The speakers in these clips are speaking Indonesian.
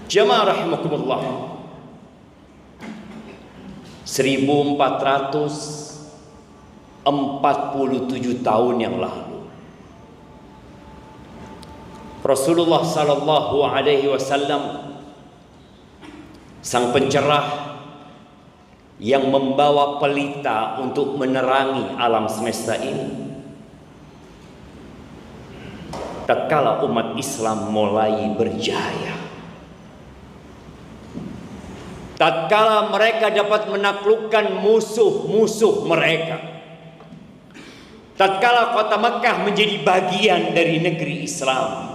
Jamaah rahimakumullah, 1447 tahun yang lalu Rasulullah sallallahu alaihi wasallam, sang pencerah yang membawa pelita untuk menerangi alam semesta ini, tatkala umat Islam mulai berjaya, tatkala mereka dapat menaklukkan musuh-musuh mereka, tatkala kota Mekah menjadi bagian dari negeri Islam,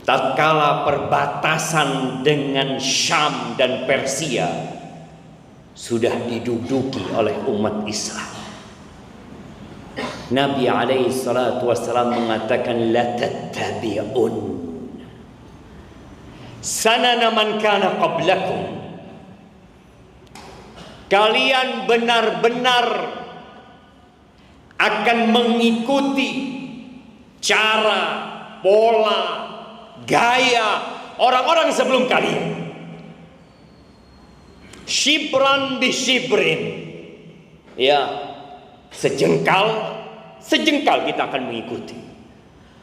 tatkala perbatasan dengan Syam dan Persia sudah diduduki oleh umat Islam, Nabi alaihi salatu wassalam mengatakan, la tattabi'un sanana man kana qablakum. Kalian benar-benar akan mengikuti cara, pola, gaya orang-orang sebelum kalian. Shibran bi shibrin, ya, sejengkal kita akan mengikuti.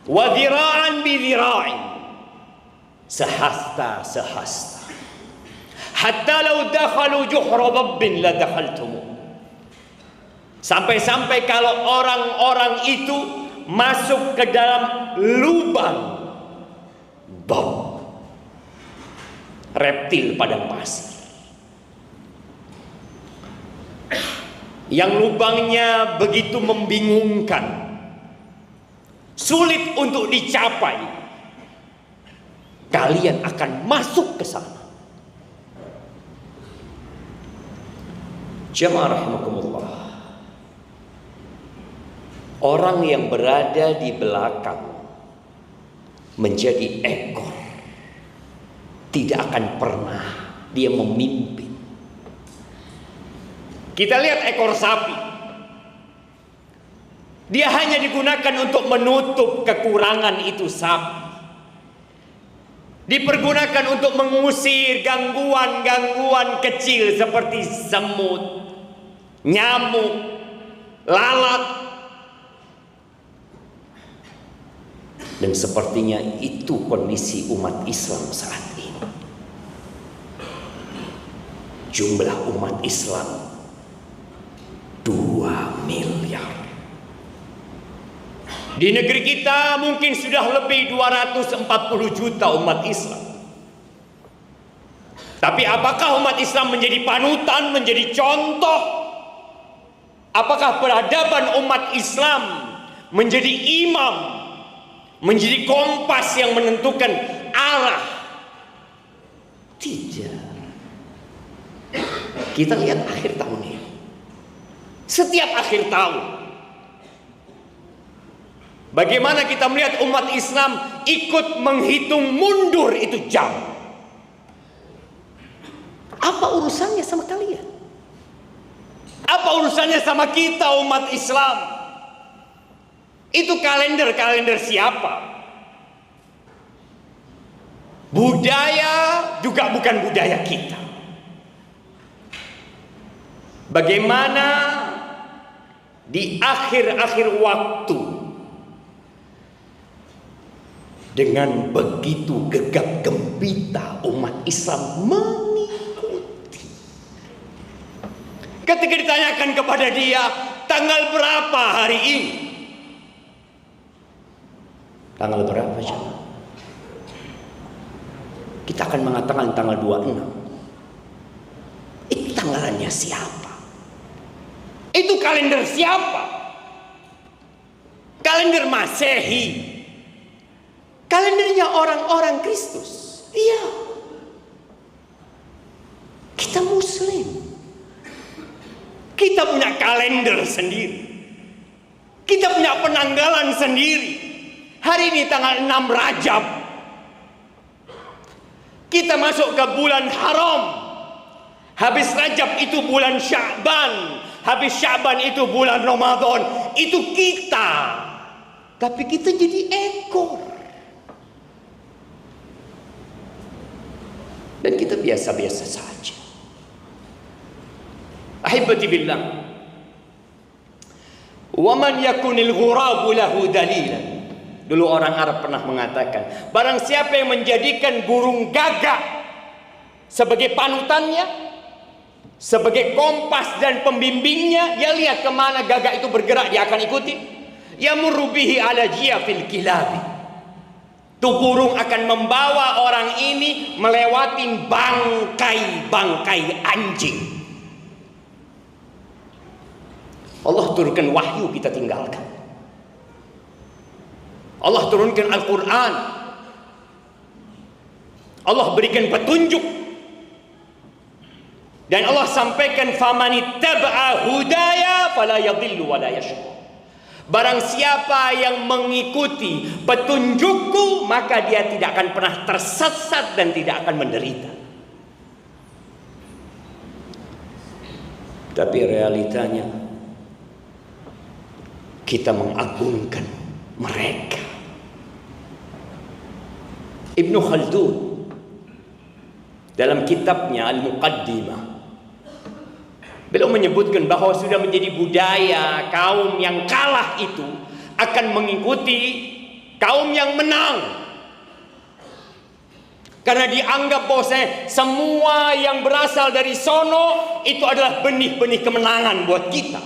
Wa dhira'an bi dhira'in, sehasta. Hatta law dakhalu juhra dabbin la dakhaltum. Sampai-sampai kalau orang-orang itu masuk ke dalam lubang bab, reptil padang pasir yang lubangnya begitu membingungkan, sulit untuk dicapai, kalian akan masuk ke sana. Jamaah rahimakumullah, orang yang berada di belakang menjadi ekor tidak akan pernah dia memimpin. Kita lihat ekor sapi, dia hanya digunakan untuk menutup kekurangan itu sapi, dipergunakan untuk mengusir gangguan-gangguan kecil seperti semut, nyamuk, lalat. Dan sepertinya itu kondisi umat Islam saat ini. Jumlah umat Islam 2 miliar. Di negeri kita mungkin sudah lebih 240 juta umat Islam. Tapi apakah umat Islam menjadi panutan, menjadi contoh? Apakah peradaban umat Islam menjadi imam, menjadi kompas yang menentukan arah? Tidak. Kita lihat akhir tahun ini. Setiap akhir tahun, bagaimana kita melihat umat Islam ikut menghitung mundur itu jam. Apa urusannya sama kalian? Apa urusannya sama kita umat Islam? Itu kalender siapa? Budaya juga bukan budaya kita. Bagaimana di akhir-akhir waktu dengan begitu gegap gempita umat Islam mengikuti. Ketika ditanyakan kepada dia, tanggal berapa hari ini? Tanggal berapa jemaah? Kita akan mengatakan tanggal 26. Itu tanggalannya siapa? Itu kalender siapa? Kalender Masehi. Kalendernya orang-orang Kristus. Iya. Kita Muslim. Kita punya kalender sendiri. Kita punya penanggalan sendiri. Hari ini tanggal 6 Rajab. Kita masuk ke bulan haram. Habis Rajab itu bulan Sya'ban. Habis Sya'ban itu bulan Ramadan. Itu kita. Tapi kita jadi ekor. biasa-biasa saja. Ahibati billah, wa man yakunil ghurabu lahu dalilan. Dulu orang Arab pernah mengatakan, barang siapa yang menjadikan burung gagak sebagai panutannya, sebagai kompas dan pembimbingnya, dia lihat kemana gagak itu bergerak, dia akan ikuti. Yamurru bihi ala jiyafil kilabi. Tuh burung akan membawa orang ini melewati bangkai-bangkai anjing. Allah turunkan wahyu, kita tinggalkan. Allah turunkan Al-Quran. Allah berikan petunjuk. Dan Allah sampaikan, famanittaba'a hudaya fala yadhillu wa la yashqa. Barang siapa yang mengikuti petunjukku, maka dia tidak akan pernah tersesat dan tidak akan menderita. Tapi realitanya, kita mengagungkan mereka. Ibnu Khaldun dalam kitabnya Al-Muqaddimah, beliau menyebutkan bahwa sudah menjadi budaya kaum yang kalah itu akan mengikuti kaum yang menang. Karena dianggap bahwa semua yang berasal dari sono itu adalah benih-benih kemenangan buat kita.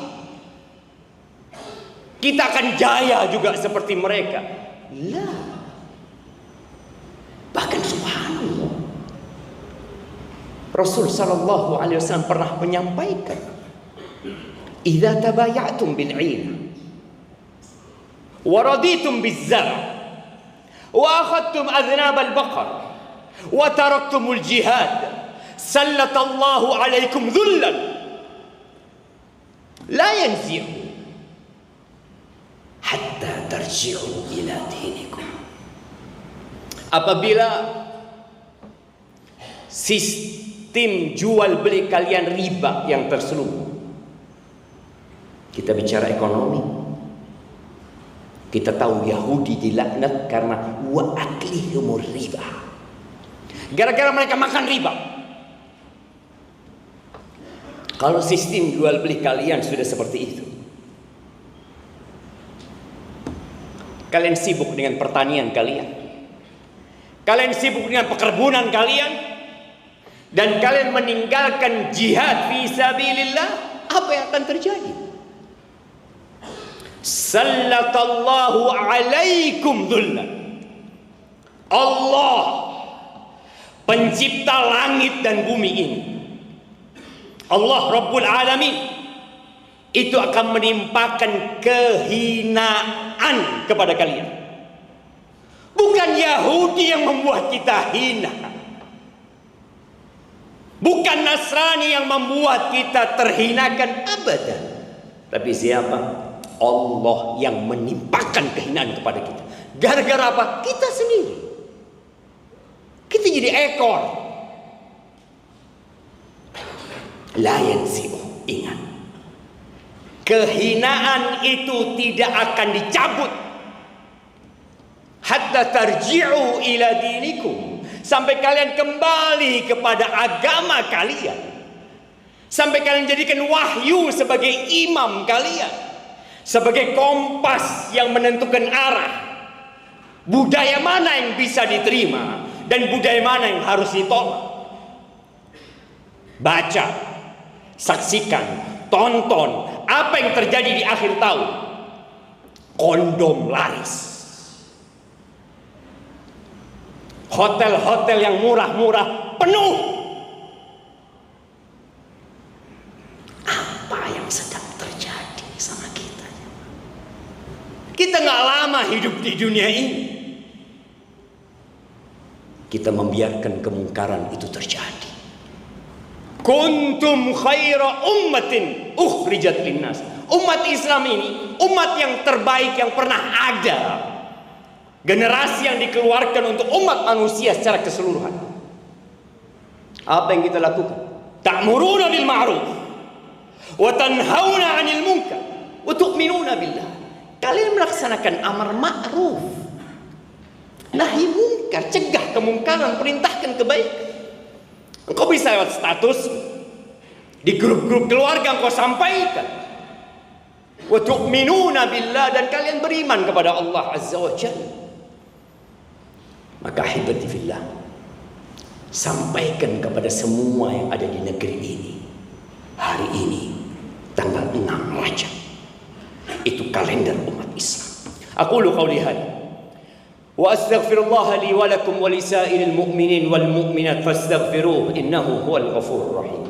Kita akan jaya juga seperti mereka. Lah. Bahkan subhanallah, Rasul sallallahu alaihi wasallam pernah menyampaikan, "Idza tabayatum bil 'ina wa raditum biz zar' wa akhadtum adhnab al baqar wa taraktumul jihad, sallatallahu alaikum dhullan la yanzi'u hatta tarji'u ila dinikum." Apabila sistem jual beli kalian riba yang terselubung, kita bicara ekonomi, kita tahu Yahudi dilaknat karena wa aklihumur riba, gara-gara mereka makan riba. Kalau sistem jual beli kalian sudah seperti itu, kalian sibuk dengan pertanian kalian, kalian sibuk dengan pekerbunan kalian, dan kalian meninggalkan jihad fi sabilillah, apa yang akan terjadi? Sallatallahu alaikum dhullan. Allah pencipta langit dan bumi ini, Allah Rabbul Alamin, itu akan menimpakan kehinaan kepada kalian. Bukan Yahudi yang membuat kita hina, bukan Nasrani yang membuat kita terhinakan, abadan. Tapi siapa? Allah yang menimpakan kehinaan kepada kita. Gara-gara apa? Kita sendiri. Kita jadi ekor. La yansi'u, ingat, kehinaan itu tidak akan dicabut hatta tarji'u ila dinikum, sampai kalian kembali kepada agama kalian, sampai kalian jadikan wahyu sebagai imam kalian, sebagai kompas yang menentukan arah, budaya mana yang bisa diterima dan budaya mana yang harus ditolak. Baca, saksikan, tonton apa yang terjadi di akhir tahun. Kondom laris, hotel-hotel yang murah-murah penuh. Apa yang sedang terjadi sama kita? Kita nggak lama hidup di dunia ini, kita membiarkan kemungkaran itu terjadi. Kuntum khaira ummatin ukhrijat linnas. Umat Islam ini umat yang terbaik yang pernah ada. Generasi yang dikeluarkan untuk umat manusia secara keseluruhan. Apa yang kita lakukan? Ta'muruna bil ma'ruf wa tanhauna 'anil munkar wa tu'minuna billah. Kalian melaksanakan amar ma'ruf, nahi munkar, cegah kemungkaran, perintahkan kebaikan. Engkau bisa lewat status di grup-grup keluarga engkau sampaikan. Wa tu'minuna billah, dan kalian beriman kepada Allah Azza wa Jalla. Maka ahibati fillah, sampaikan kepada semua yang ada di negeri ini, hari ini tanggal 6 Rajab, itu kalender umat Islam. Aqulu qawli hadza wa astaghfirullah li wa lakum wa lisairil mu'minin wal mu'minat fastaghfiruhu innahu huwal ghafurur rahim.